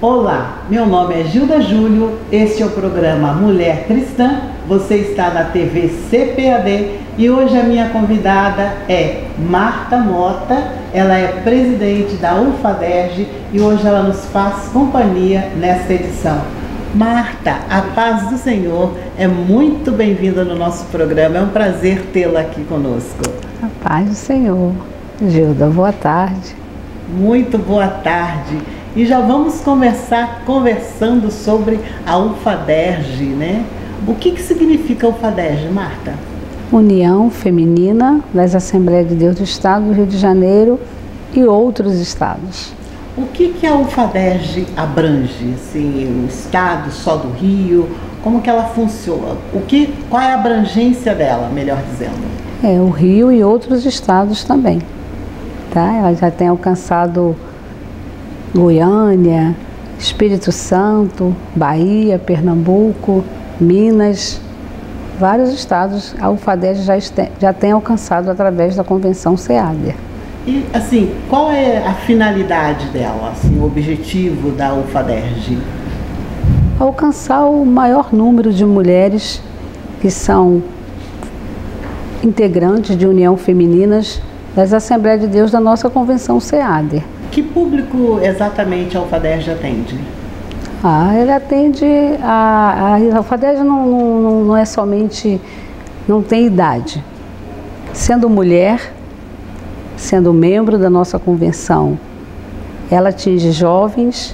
Olá, meu nome é Gilda Júlio, este é o programa Mulher Cristã, você está na TV CPAD e hoje a minha convidada é Marta Mota, ela é presidente da UFADERJ e hoje ela nos faz companhia nesta edição. Marta, a paz do Senhor, é muito bem-vinda no nosso programa, é um prazer tê-la aqui conosco. A paz do Senhor. Gilda, boa tarde. Muito boa tarde. E já vamos começar conversando sobre a UFADERJ, né? O que significa a UFADERJ, Marta? União Feminina das Assembleias de Deus do Estado do Rio de Janeiro e outros estados. O que a UFADERJ abrange? Assim, o estado só do Rio? Como que ela funciona? Qual é a abrangência dela, melhor dizendo? É, o Rio e outros estados também. Tá? Ela já tem alcançado Goiânia, Espírito Santo, Bahia, Pernambuco, Minas, vários estados a UFADERJ já tem alcançado através da Convenção SEADER. E assim, qual é a finalidade dela, assim, o objetivo da UFADERJ? Alcançar o maior número de mulheres que são integrantes de União Femininas das Assembleias de Deus da nossa Convenção SEADER. Que público exatamente a UFADERJ atende? Ele atende, a UFADERJ não é somente, não tem idade. Sendo mulher, sendo membro da nossa convenção, ela atinge jovens,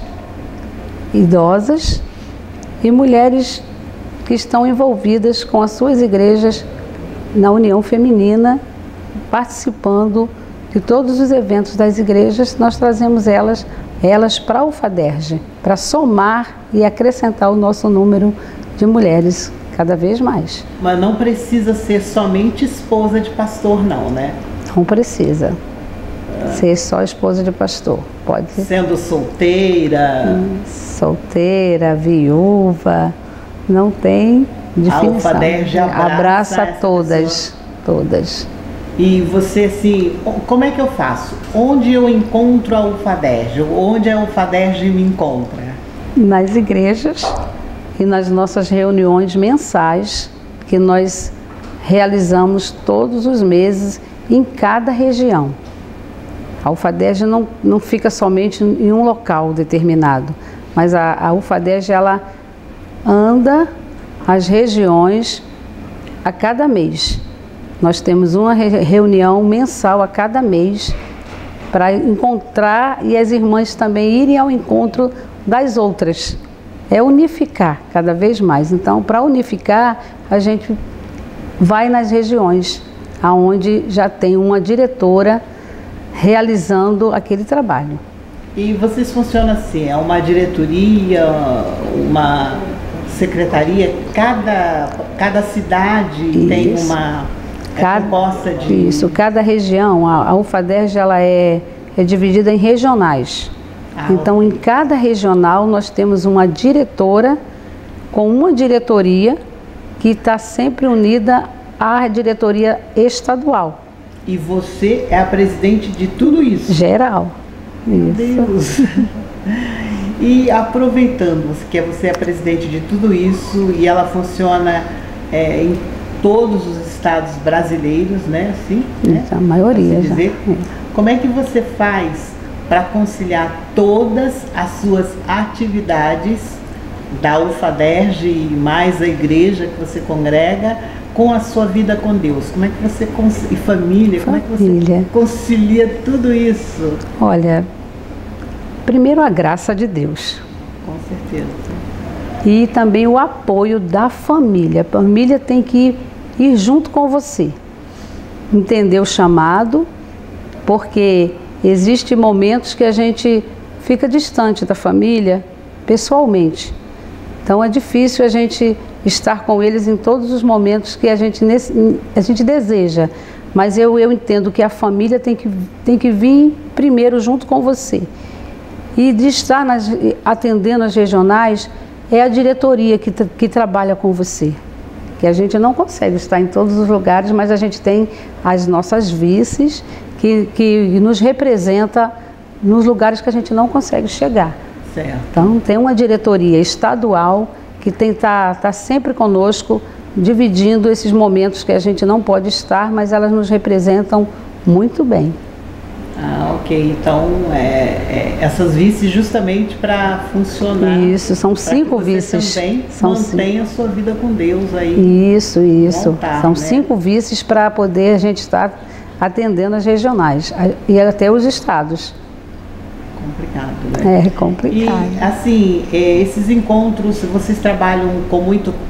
idosas e mulheres que estão envolvidas com as suas igrejas na União Feminina, participando de todos os eventos das igrejas. Nós trazemos elas para a UFADERJ, para somar e acrescentar o nosso número de mulheres cada vez mais. Mas não precisa ser somente esposa de pastor, não, né? Não precisa ser só esposa de pastor. Pode ser. Sendo solteira. Solteira, viúva, não tem definição. A UFADERJ abraça todas. E você, assim, como é que eu faço? Onde eu encontro a UFADERJ? Onde a UFADERJ me encontra? Nas igrejas e nas nossas reuniões mensais que nós realizamos todos os meses em cada região. A UFADERJ não fica somente em um local determinado, mas a UFADERJ ela anda as regiões a cada mês. Nós temos uma reunião mensal a cada mês para encontrar e as irmãs também irem ao encontro das outras. É unificar cada vez mais. Então, para unificar, a gente vai nas regiões, aonde já tem uma diretora realizando aquele trabalho. E vocês funcionam assim, é uma diretoria, uma secretaria, cada cidade tem uma proposta de... Isso, cada região, a UFADERJ ela é dividida em regionais. Então, em cada regional nós temos uma diretora com uma diretoria que está sempre unida à diretoria estadual. E você é a presidente de tudo isso? Geral. Meu Deus! E aproveitando que você é presidente de tudo isso e ela funciona em todos os estados brasileiros, né? Assim, né? A maioria assim dizer. Como é que você faz para conciliar todas as suas atividades da UFADERJ e mais a igreja que você congrega com a sua vida com Deus? Como é que você e família, como é que você concilia tudo isso? Olha, primeiro a graça de Deus. Com certeza. E também o apoio da família. A família tem que ir junto com você. Entender o chamado, porque existem momentos que a gente fica distante da família pessoalmente. Então é difícil a gente estar com eles em todos os momentos que a gente deseja. Mas eu entendo que a família tem que vir primeiro junto com você. E de estar atendendo as regionais é a diretoria que trabalha com você. Que a gente não consegue estar em todos os lugares, mas a gente tem as nossas vices que nos representa nos lugares que a gente não consegue chegar. Certo. Então, tem uma diretoria estadual que tá sempre conosco, dividindo esses momentos que a gente não pode estar, mas elas nos representam muito bem. Ah, ok. Então, essas vices justamente para funcionar. Isso, são 5 vices. Também mantenha a sua vida com Deus aí. Isso. Montar, são né? 5 vices para poder a gente estar atendendo as regionais e até os estados. Complicado, né? É complicado. E, assim, esses encontros, vocês trabalham com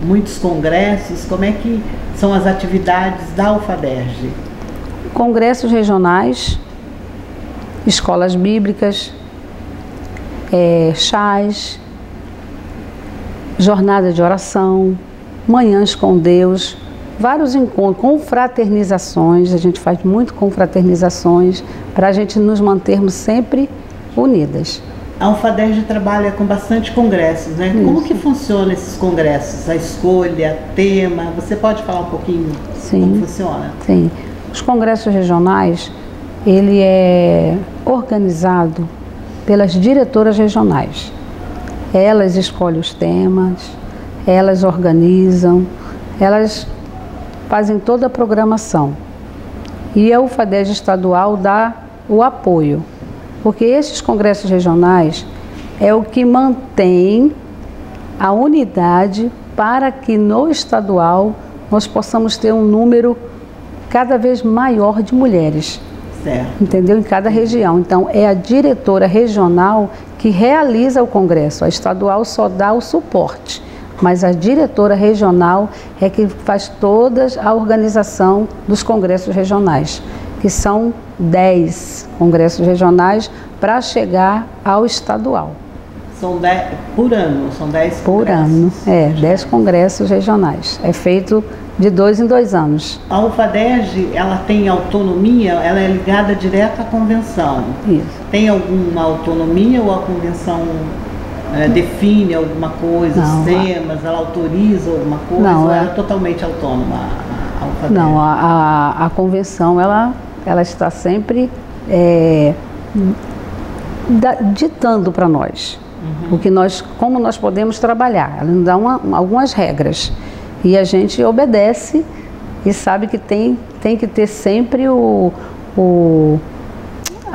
muitos congressos, como é que são as atividades da UFADERJ? Congressos regionais, escolas bíblicas, chás, jornada de oração, manhãs com Deus, vários encontros, confraternizações, a gente faz muito confraternizações para a gente nos mantermos sempre unidas. A UFADERJ trabalha com bastante congressos, né? Isso. Como que funciona esses congressos? A escolha, tema, você pode falar um pouquinho como funciona? Sim. Os congressos regionais, ele é organizado pelas diretoras regionais. Elas escolhem os temas, elas organizam, elas fazem toda a programação. E a UFADERJ estadual dá o apoio, porque esses congressos regionais é o que mantém a unidade para que no estadual nós possamos ter um número cada vez maior de mulheres. Certo. Entendeu? Em cada região. Então, é a diretora regional que realiza o congresso. A estadual só dá o suporte, mas a diretora regional é que faz toda a organização dos congressos regionais, que são 10 congressos regionais para chegar ao estadual. São 10 por ano? São 10 por ano, 10 congressos regionais. É feito de 2 em 2 anos. A UFADERJ, ela tem autonomia, ela é ligada direto à convenção. Isso. Tem alguma autonomia ou a convenção define alguma coisa, Não, os temas, ela autoriza alguma coisa? Não, ou ela é totalmente autônoma, a UFADERJ? Não, a convenção, ela está sempre ditando para nós como nós podemos trabalhar. Ela nos dá algumas regras e a gente obedece e sabe que tem que ter sempre a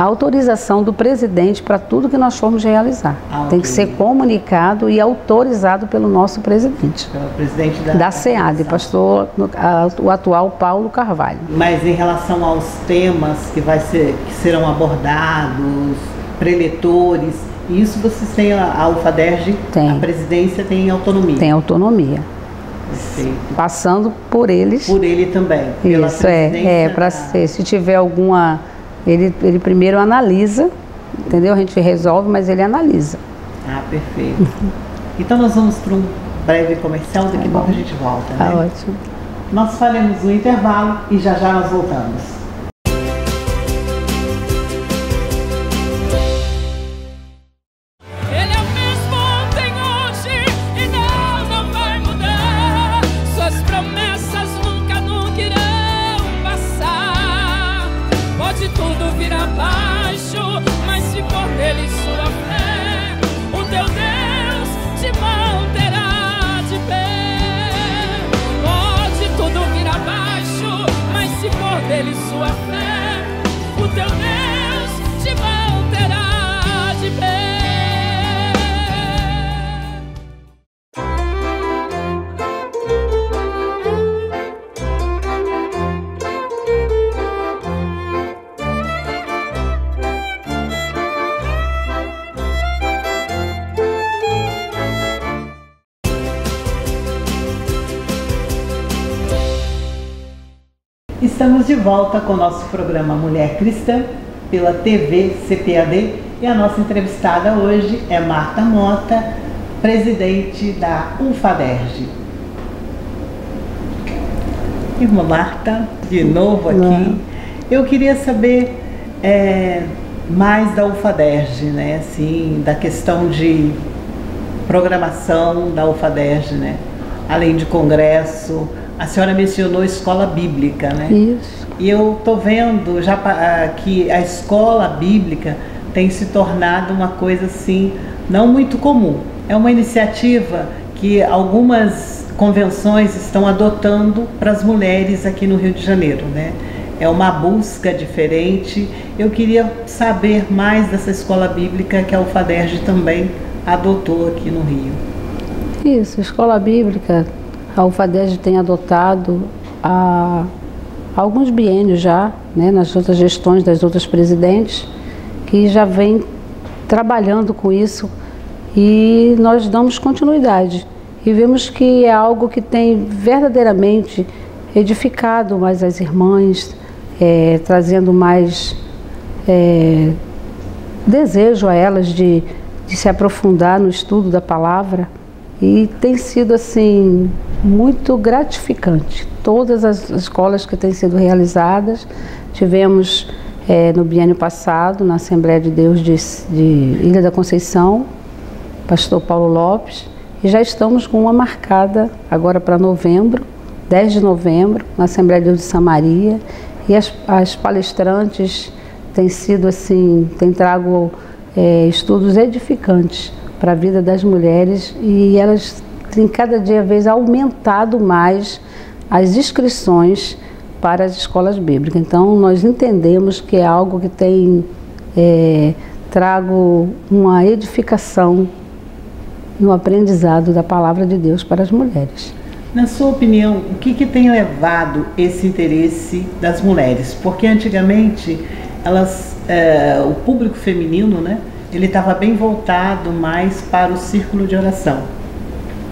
autorização do presidente para tudo que nós formos realizar. Tem que ser comunicado e autorizado pelo nosso presidente. Pelo presidente da SEAD, pastor, o atual Paulo Carvalho. Mas em relação aos temas que serão abordados, preletores, isso vocês têm, a UFADERJ, a presidência tem autonomia? Tem autonomia. Perfeito. Passando por eles. Por ele também. Isso, para se tiver alguma... Ele primeiro analisa, entendeu? A gente resolve, mas ele analisa. Ah, perfeito. Então nós vamos para um breve comercial, daqui a pouco a gente volta, né? Tá ótimo. Nós faremos um intervalo e já nós voltamos. Estamos de volta com o nosso programa Mulher Cristã, pela TV CPAD, e a nossa entrevistada hoje é Marta Mota, presidente da UFADERJ. Irmã Marta, de novo aqui. Eu queria saber mais da UFADERJ, né? Assim, da questão de programação da UFADERJ, né? Além de congresso. A senhora mencionou escola bíblica, né? Isso. E eu estou vendo já que a escola bíblica tem se tornado uma coisa assim não muito comum. É uma iniciativa que algumas convenções estão adotando para as mulheres aqui no Rio de Janeiro, né? É uma busca diferente. Eu queria saber mais dessa escola bíblica que a UFADERJ também adotou aqui no Rio. Isso, escola bíblica, a UFADERJ tem adotado há alguns biênios já, né, nas outras gestões das outras presidentes, que já vem trabalhando com isso, e nós damos continuidade. E vemos que é algo que tem verdadeiramente edificado mais as irmãs, trazendo mais desejo a elas de se aprofundar no estudo da palavra, e tem sido assim muito gratificante. Todas as escolas que têm sido realizadas, tivemos no biênio passado na Assembleia de Deus de Ilha da Conceição, pastor Paulo Lopes, e já estamos com uma marcada agora para novembro, 10 de novembro, na Assembleia de Deus de Samaria, e as palestrantes têm sido assim, têm trago estudos edificantes para a vida das mulheres, e elas têm cada dia vez aumentado mais as inscrições para as escolas bíblicas. Então nós entendemos que é algo que tem trago uma edificação no aprendizado da palavra de Deus para as mulheres. Na sua opinião, o que tem levado esse interesse das mulheres? Porque antigamente o público feminino, né, ele estava bem voltado mais para o círculo de oração.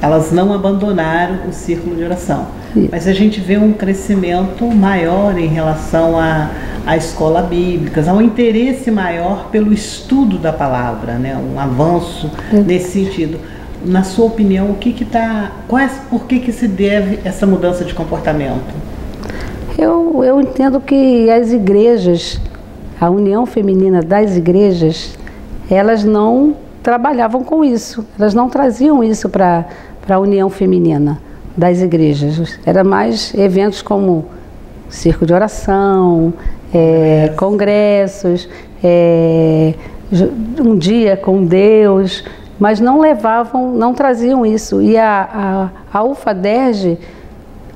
Elas não abandonaram o círculo de oração. Sim. Mas a gente vê um crescimento maior em relação à escola bíblica, há um interesse maior pelo estudo da palavra, né? Um avanço nesse sentido. Na sua opinião, por que se deve essa mudança de comportamento? Eu entendo que as igrejas, a união feminina das igrejas, elas não trabalhavam com isso, elas não traziam isso para a união feminina das igrejas. Era mais eventos como circo de oração, congressos, um dia com Deus, mas não traziam isso. E a UFADERJ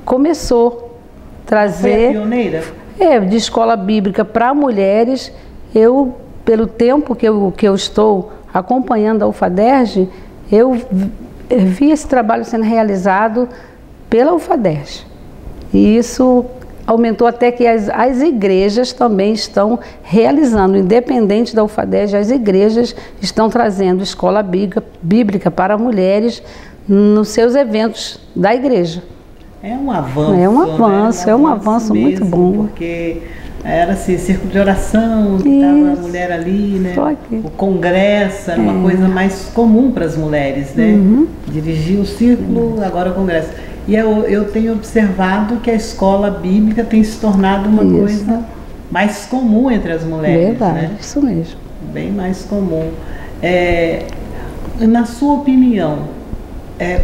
começou a trazer... Foi a pioneira? De escola bíblica para mulheres. Eu, pelo tempo que eu estou acompanhando a UFADERJ, eu vi esse trabalho sendo realizado pela UFADERJ. E isso aumentou até que as igrejas também estão realizando, independente da UFADERJ, as igrejas estão trazendo escola bíblica para mulheres nos seus eventos da igreja. É um avanço. É um avanço muito bom. Porque era assim, círculo de oração, estava a mulher ali, né? O congresso era uma coisa mais comum para as mulheres, né? Dirigir o círculo, agora o congresso. E eu tenho observado que a escola bíblica tem se tornado uma coisa mais comum entre as mulheres. Verdade, né? Isso mesmo. Bem mais comum. Na sua opinião,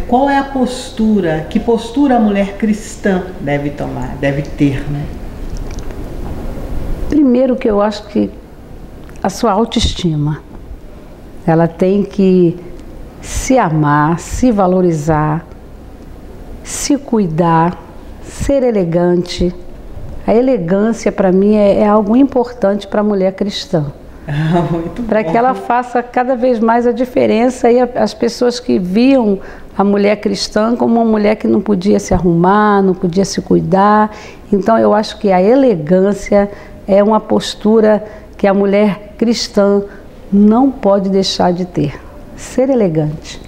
qual é a postura, que postura a mulher cristã deve tomar, deve ter, né? Primeiro que eu acho que a sua autoestima. Ela tem que se amar, se valorizar, se cuidar, ser elegante. A elegância, para mim, é algo importante para a mulher cristã. Para que ela faça cada vez mais a diferença, e as pessoas que viam a mulher cristã como uma mulher que não podia se arrumar, não podia se cuidar. Então eu acho que a elegância é uma postura que a mulher cristã não pode deixar de ter. Ser elegante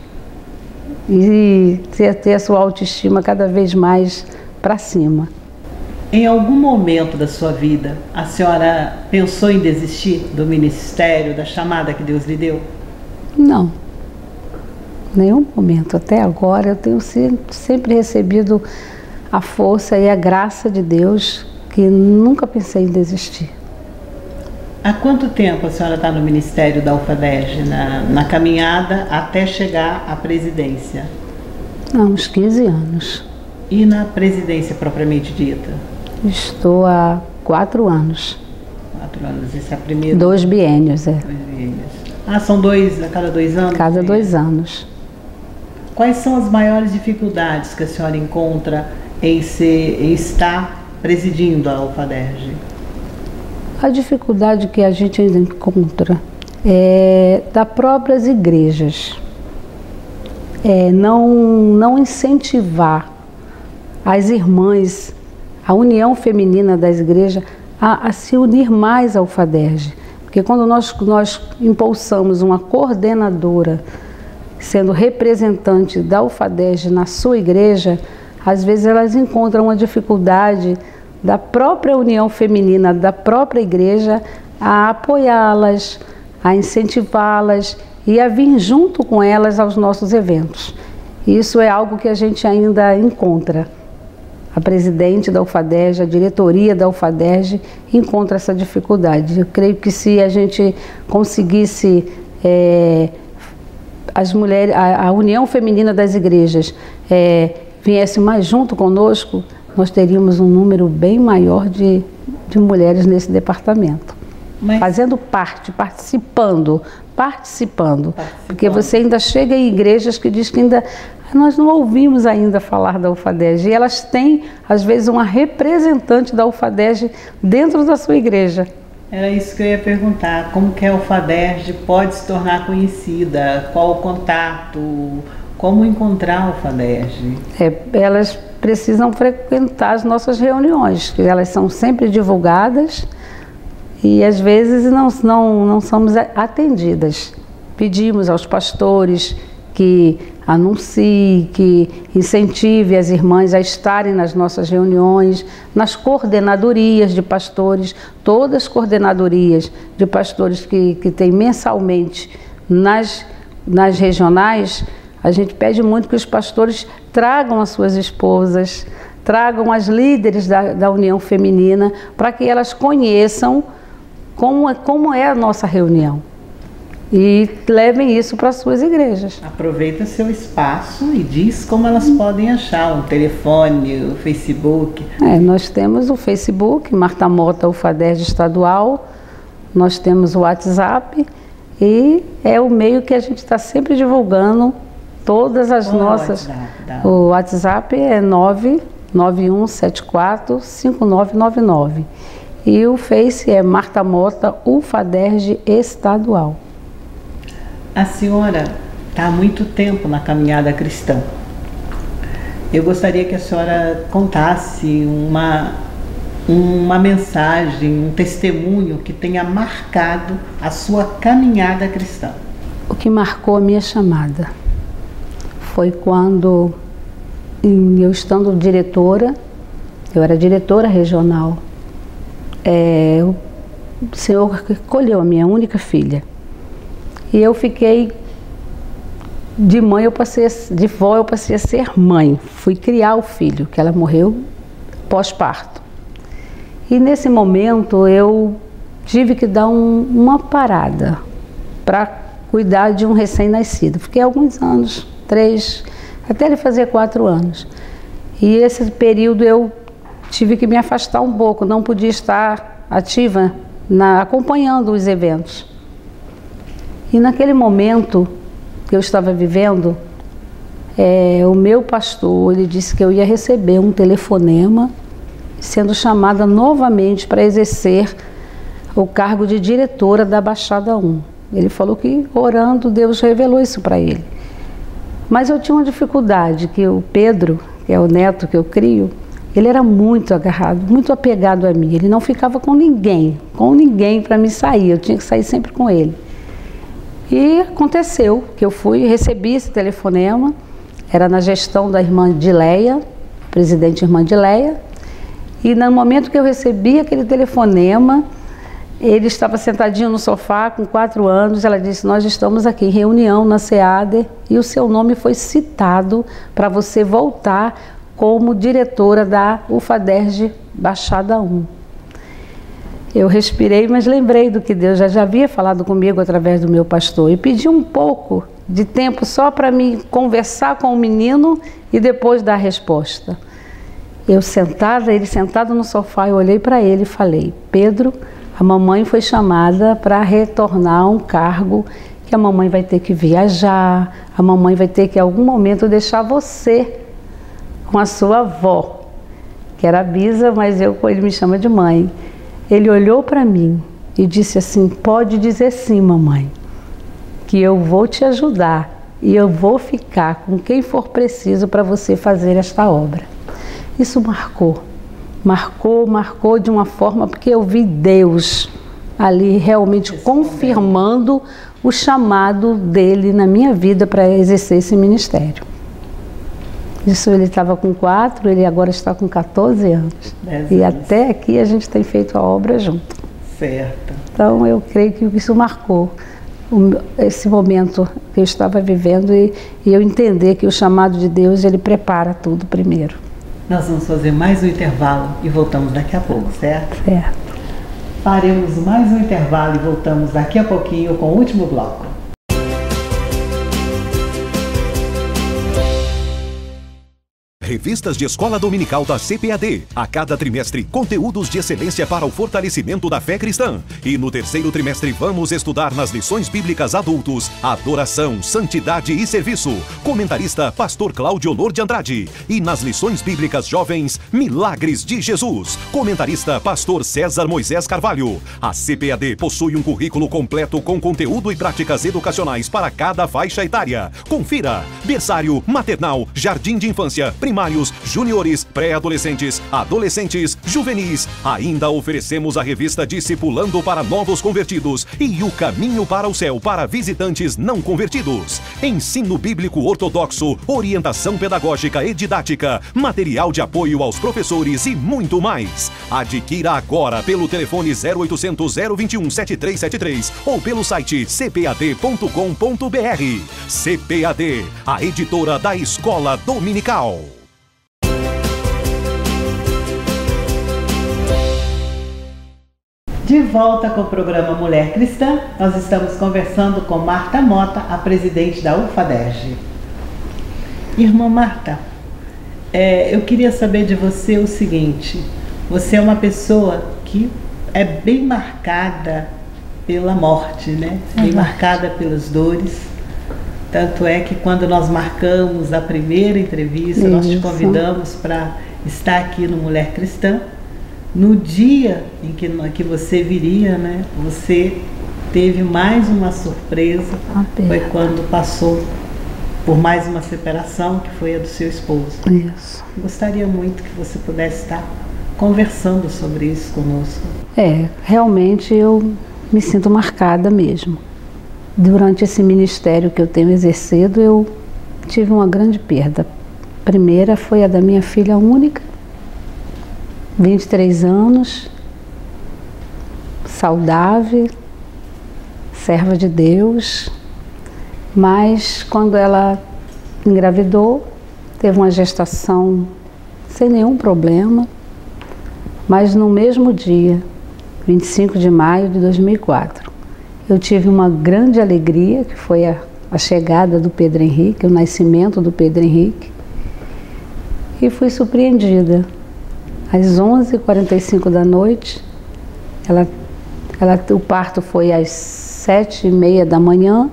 e ter a sua autoestima cada vez mais para cima. Em algum momento da sua vida, a senhora pensou em desistir do ministério, da chamada que Deus lhe deu? Não, nenhum momento. Até agora eu tenho sempre recebido a força e a graça de Deus, que nunca pensei em desistir. Há quanto tempo a senhora está no ministério da UFADERJ, na caminhada até chegar à presidência? Há uns 15 anos. E na presidência propriamente dita? Estou há 4 anos. 4 anos, esse é a primeira? 2 biênios, 2 biênios. Ah, são dois a cada 2 anos? Cada 2 anos. Quais são as maiores dificuldades que a senhora encontra em estar presidindo a UFADERJ? A dificuldade que a gente ainda encontra é das próprias igrejas. Não incentivar as irmãs, a união feminina das igrejas, a se unir mais ao UFADERJ. Porque quando nós impulsamos uma coordenadora sendo representante da UFADERJ na sua igreja, às vezes elas encontram uma dificuldade da própria união feminina, da própria igreja, a apoiá-las, a incentivá-las e a vir junto com elas aos nossos eventos. Isso é algo que a gente ainda encontra. A presidente da UFADERJ, a diretoria da UFADERJ encontra essa dificuldade. Eu creio que se a gente conseguisse as mulheres, a união feminina das igrejas viesse mais junto conosco, nós teríamos um número bem maior de mulheres nesse departamento. Fazendo parte, participando. Porque você ainda chega em igrejas que diz que ainda nós não ouvimos ainda falar da UFADERJ, e elas têm, às vezes, uma representante da UFADERJ dentro da sua igreja. Era isso que eu ia perguntar, como que a UFADERJ pode se tornar conhecida, qual o contato, como encontrar a UFADERJ? Elas precisam frequentar as nossas reuniões, que elas são sempre divulgadas e às vezes não somos atendidas. Pedimos aos pastores que anuncie, que incentive as irmãs a estarem nas nossas reuniões, nas coordenadorias de pastores, todas as coordenadorias de pastores que tem mensalmente nas regionais. A gente pede muito que os pastores tragam as suas esposas, tragam as líderes da União Feminina, para que elas conheçam como é a nossa reunião e levem isso para as suas igrejas. Aproveita seu espaço e diz como elas podem achar o telefone, o Facebook. Nós temos o Facebook, Marta Mota UFADERJ Estadual, nós temos o WhatsApp e é o meio que a gente está sempre divulgando todas as nossas. O WhatsApp é 991745999 e o Face é Marta Mota UFADERJ Estadual. A senhora está há muito tempo na caminhada cristã. Eu gostaria que a senhora contasse uma mensagem, um testemunho que tenha marcado a sua caminhada cristã. O que marcou a minha chamada foi quando, eu estando diretora, eu era diretora regional, o Senhor colheu a minha única filha. E eu fiquei de mãe, de vó eu passei a ser mãe. Fui criar o filho, que ela morreu pós-parto. E nesse momento eu tive que dar uma parada para cuidar de um recém-nascido. Fiquei alguns anos, 3, até ele fazer 4 anos. E esse período eu tive que me afastar um pouco, não podia estar ativa acompanhando os eventos. E naquele momento que eu estava vivendo, o meu pastor, ele disse que eu ia receber um telefonema sendo chamada novamente para exercer o cargo de diretora da Baixada 1. Ele falou que orando, Deus revelou isso para ele. Mas eu tinha uma dificuldade, que o Pedro, que é o neto que eu crio, ele era muito agarrado, muito apegado a mim. Ele não ficava com ninguém para me sair, eu tinha que sair sempre com ele. E aconteceu que eu recebi esse telefonema, era na gestão da irmã Dileia, presidente irmã Dileia, e no momento que eu recebi aquele telefonema, ele estava sentadinho no sofá com 4 anos, ela disse, nós estamos aqui em reunião na SEADER e o seu nome foi citado para você voltar como diretora da UFADERJ Baixada 1. Eu respirei, mas lembrei do que Deus já havia falado comigo através do meu pastor e pedi um pouco de tempo só para me conversar com o menino e depois dar a resposta. Eu sentada, ele sentado no sofá, eu olhei para ele e falei, Pedro, a mamãe foi chamada para retornar a um cargo que a mamãe vai ter que viajar, a mamãe vai ter que em algum momento deixar você com a sua avó, que era a Bisa, mas ele me chama de mãe. Ele olhou para mim e disse assim: pode dizer sim, mamãe, que eu vou te ajudar e eu vou ficar com quem for preciso para você fazer esta obra. Isso marcou de uma forma, porque eu vi Deus ali realmente confirmando o chamado dele na minha vida para exercer esse ministério. Isso, ele estava com 4, ele agora está com 14 anos. E até aqui a gente tem feito a obra junto. Certo. Então eu creio que isso marcou esse momento que eu estava vivendo e eu entender que o chamado de Deus, ele prepara tudo primeiro. Nós vamos fazer mais um intervalo e voltamos daqui a pouco, certo? Certo. Faremos mais um intervalo e voltamos daqui a pouquinho com o último bloco. Revistas de Escola Dominical da CPAD. A cada trimestre, conteúdos de excelência para o fortalecimento da fé cristã. E no terceiro trimestre, vamos estudar nas lições bíblicas adultos, adoração, santidade e serviço. Comentarista, Pastor Cláudio Honor de Andrade. E nas lições bíblicas jovens, Milagres de Jesus. Comentarista, Pastor César Moisés Carvalho. A CPAD possui um currículo completo com conteúdo e práticas educacionais para cada faixa etária. Confira: berçário, maternal, jardim de infância, primários, juniores, pré-adolescentes, adolescentes, juvenis. Ainda oferecemos a revista Discipulando para Novos Convertidos e O Caminho para o Céu para visitantes não convertidos. Ensino bíblico ortodoxo, orientação pedagógica e didática, material de apoio aos professores e muito mais. Adquira agora pelo telefone 0800 021 7373 ou pelo site cpad.com.br. CPAD, a editora da Escola Dominical. De volta com o programa Mulher Cristã, nós estamos conversando com Marta Mota, a presidente da UFADERJ. Irmã Marta, eu queria saber de você o seguinte: você é uma pessoa que é bem marcada pela morte, né? Bem marcada pelas dores. Tanto é que quando nós marcamos a primeira entrevista, nós te convidamos para estar aqui no Mulher Cristã. No dia em que você viria, né, você teve mais uma surpresa. Foi quando passou por mais uma separação, que foi a do seu esposo. Isso. Gostaria muito que você pudesse estar conversando sobre isso conosco. Realmente eu me sinto marcada mesmo. Durante esse ministério que eu tenho exercido, eu tive uma grande perda. A primeira foi a da minha filha única, 23 anos, saudável, serva de Deus, mas quando ela engravidou, teve uma gestação sem nenhum problema, mas no mesmo dia, 25 de maio de 2004, eu tive uma grande alegria, que foi a chegada do Pedro Henrique, o nascimento do Pedro Henrique, e fui surpreendida. Às 11h45 da noite, o parto foi às 7h30 da manhã,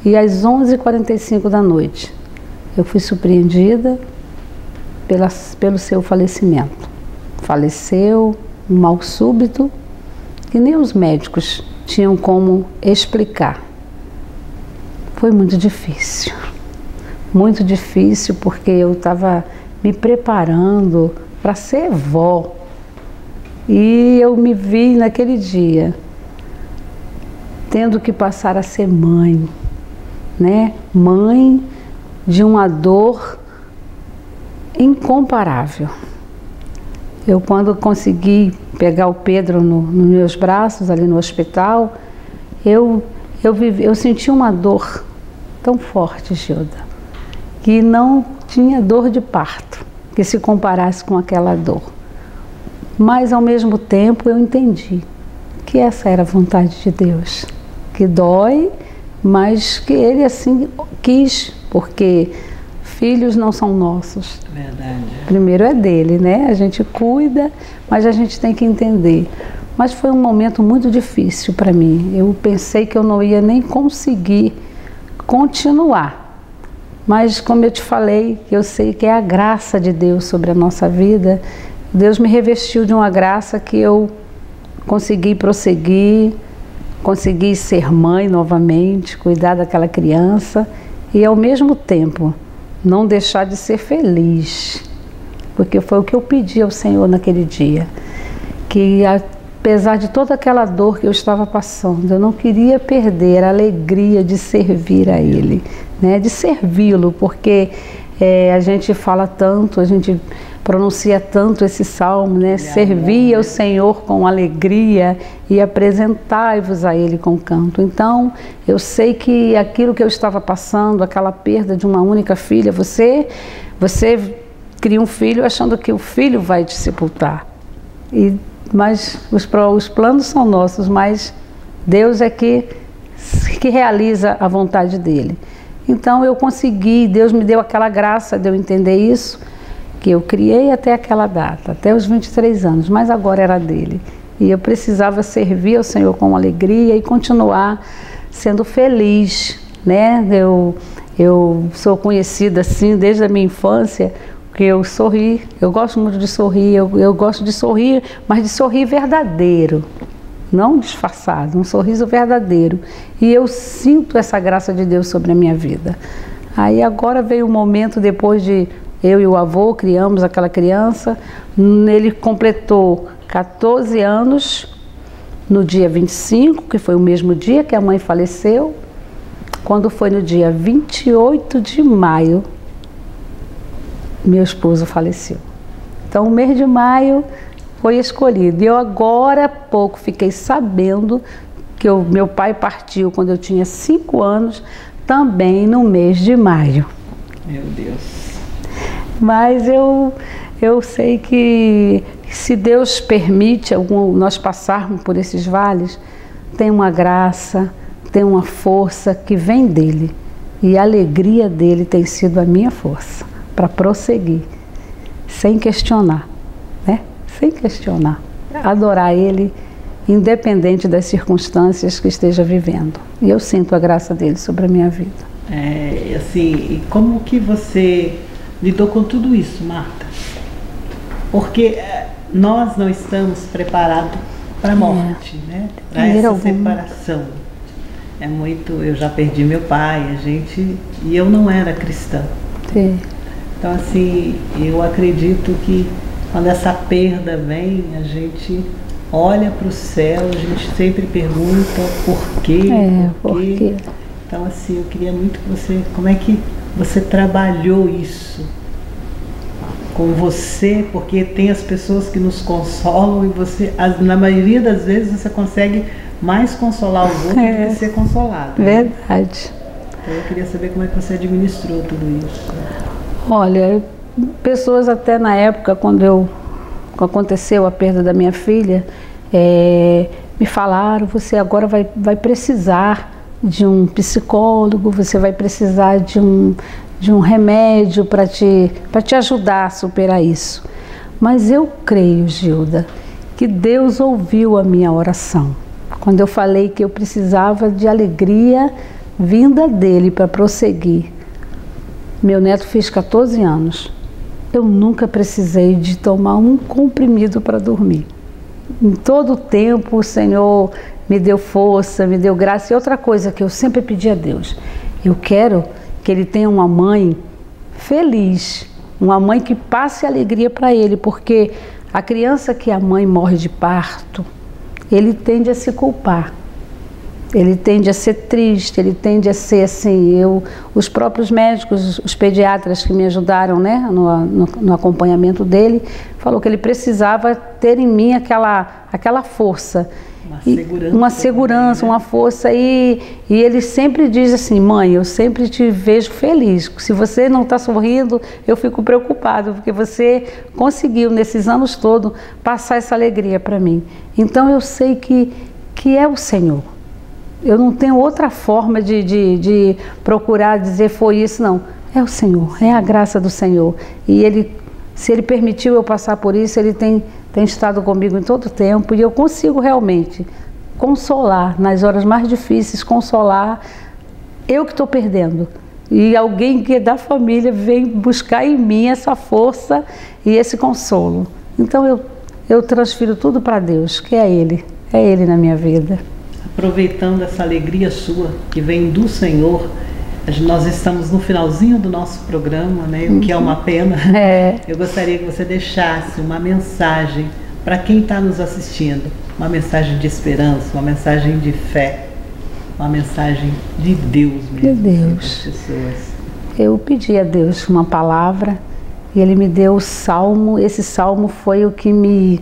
e às 11h45 da noite eu fui surpreendida pelo seu falecimento. Faleceu, um mal súbito, que nem os médicos tinham como explicar. Foi muito difícil porque eu estava me preparando para ser vó, e eu me vi naquele dia tendo que passar a ser mãe, né? Mãe de uma dor incomparável. Eu, quando consegui pegar o Pedro nos meus braços ali no hospital, eu senti uma dor tão forte, Gilda, que não tinha dor de parto que se comparasse com aquela dor. Mas, ao mesmo tempo, eu entendi que essa era a vontade de Deus, que dói, mas que Ele assim quis, porque filhos não são nossos. Verdade. Primeiro é dele, né? A gente cuida, mas a gente tem que entender. Mas foi um momento muito difícil para mim. Eu pensei que eu não ia nem conseguir continuar. Mas como eu te falei, eu sei que é a graça de Deus sobre a nossa vida. Deus me revestiu de uma graça que eu consegui prosseguir, consegui ser mãe novamente, cuidar daquela criança e ao mesmo tempo não deixar de ser feliz, porque foi o que eu pedi ao Senhor naquele dia, que apesar de toda aquela dor que eu estava passando, eu não queria perder a alegria de servir a Ele, né? De servi-lo, porque a gente fala tanto, a gente pronuncia tanto esse salmo, né? Servi ao Senhor com alegria e apresentai-vos a Ele com canto. Então, eu sei que aquilo que eu estava passando, aquela perda de uma única filha, você cria um filho achando que o filho vai te sepultar. Mas os planos são nossos, mas Deus é que realiza a vontade dEle. Então eu consegui, Deus me deu aquela graça de eu entender isso, que eu criei até aquela data, até os 23 anos, mas agora era dele. E eu precisava servir ao Senhor com alegria e continuar sendo feliz, né? Eu sou conhecida assim desde a minha infância, porque eu sorri, eu gosto muito de sorrir, eu gosto de sorrir, mas de sorrir verdadeiro, não disfarçado, um sorriso verdadeiro. E eu sinto essa graça de Deus sobre a minha vida. Aí agora veio o momento, depois de eu e o avô criamos aquela criança, ele completou 14 anos no dia 25, que foi o mesmo dia que a mãe faleceu. Quando foi no dia 28 de maio, meu esposo faleceu. Então o mês de maio foi escolhido. E eu agora há pouco fiquei sabendo que meu pai partiu quando eu tinha 5 anos, também no mês de maio. Meu Deus. Mas eu sei que se Deus permite nós passarmos por esses vales, tem uma graça, tem uma força que vem dele. E a alegria dele tem sido a minha força para prosseguir, sem questionar, né? Sem questionar. Adorar ele, independente das circunstâncias que esteja vivendo. E eu sinto a graça dele sobre a minha vida. Assim, e como que você lidou com tudo isso, Marta? Porque nós não estamos preparados para a morte, né? Para essa separação. É muito. Eu já perdi meu pai, e eu não era cristã. Sim. Então, assim, eu acredito que quando essa perda vem, a gente olha para o céu, a gente sempre pergunta por quê, por quê. Então, assim, eu queria muito que você, como é que você trabalhou isso com você, porque tem as pessoas que nos consolam e você, na maioria das vezes, você consegue mais consolar os outros do que ser consolado. Verdade. Né? Então, eu queria saber como é que você administrou tudo isso. Olha, pessoas até na época, quando aconteceu a perda da minha filha, me falaram, você agora vai precisar de um psicólogo, você vai precisar de um remédio para te ajudar a superar isso. Mas eu creio, Gilda, que Deus ouviu a minha oração. Quando eu falei que eu precisava de alegria vinda dele para prosseguir. Meu neto fez 14 anos. Eu nunca precisei de tomar um comprimido para dormir. Em todo o tempo o Senhor me deu força, me deu graça. E outra coisa que eu sempre pedi a Deus, eu quero que ele tenha uma mãe feliz, uma mãe que passe alegria para ele, porque a criança que a mãe morre de parto, ele tende a se culpar. Ele tende a ser triste, ele tende a ser assim, os próprios médicos, os pediatras que me ajudaram, né, no acompanhamento dele, falou que ele precisava ter em mim aquela força. Uma segurança, também, né? Uma força, e ele sempre diz assim, mãe, eu sempre te vejo feliz, se você não está sorrindo, eu fico preocupado, porque você conseguiu nesses anos todos passar essa alegria para mim. Então eu sei que é o Senhor. Eu não tenho outra forma de procurar dizer foi isso, não. É o Senhor, é a graça do Senhor. E Ele Se Ele permitiu eu passar por isso, Ele tem estado comigo em todo o tempo, e eu consigo realmente consolar, nas horas mais difíceis, consolar eu que estou perdendo. E alguém que é da família vem buscar em mim essa força e esse consolo. Então eu transfiro tudo para Deus, que é Ele na minha vida. Aproveitando essa alegria sua, que vem do Senhor, nós estamos no finalzinho do nosso programa, né? O que é uma pena. Eu gostaria que você deixasse uma mensagem para quem está nos assistindo, uma mensagem de esperança, uma mensagem de fé, uma mensagem de Deus mesmo. De Deus. Para as pessoas. Eu pedi a Deus uma palavra e Ele me deu o salmo. Esse salmo foi o que me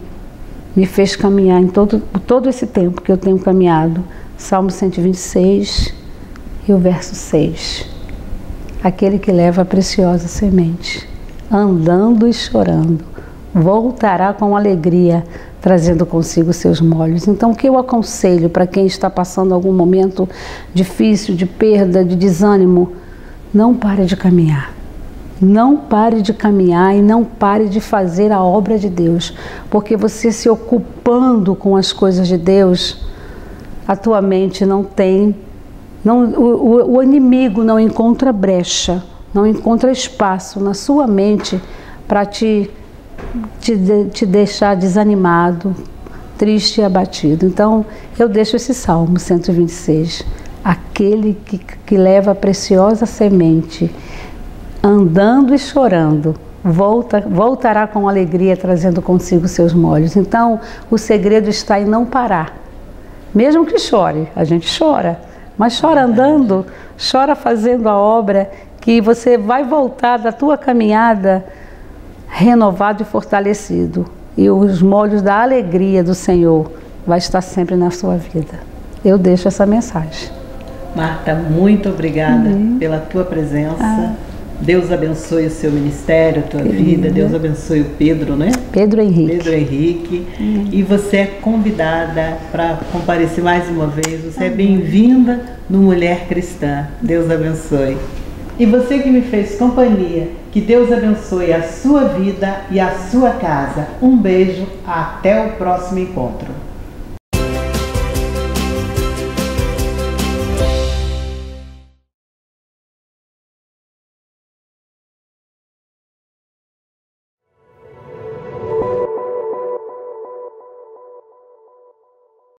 fez caminhar em todo esse tempo que eu tenho caminhado. Salmo 126 e o verso 6. Aquele que leva a preciosa semente, andando e chorando, voltará com alegria, trazendo consigo seus molhos. Então, o que eu aconselho para quem está passando algum momento difícil, de perda, de desânimo? Não pare de caminhar. Não pare de caminhar e não pare de fazer a obra de Deus, porque você se ocupando com as coisas de Deus, a tua mente o inimigo não encontra brecha, não encontra espaço na sua mente para te deixar desanimado, triste e abatido. Então, eu deixo esse Salmo 126. Aquele que leva a preciosa semente, andando e chorando, voltará com alegria, trazendo consigo seus molhos. Então, o segredo está em não parar. Mesmo que chore, a gente chora, mas chora andando, chora fazendo a obra, que você vai voltar da tua caminhada renovado e fortalecido. E os molhos da alegria do Senhor vai estar sempre na sua vida. Eu deixo essa mensagem. Marta, muito obrigada pela tua presença. Deus abençoe o seu ministério, a tua vida. Deus abençoe o Pedro, né? Pedro Henrique. Pedro Henrique. E você é convidada para comparecer mais uma vez. Você é bem-vinda no Mulher Cristã. Deus abençoe. E você que me fez companhia, que Deus abençoe a sua vida e a sua casa. Um beijo, até o próximo encontro.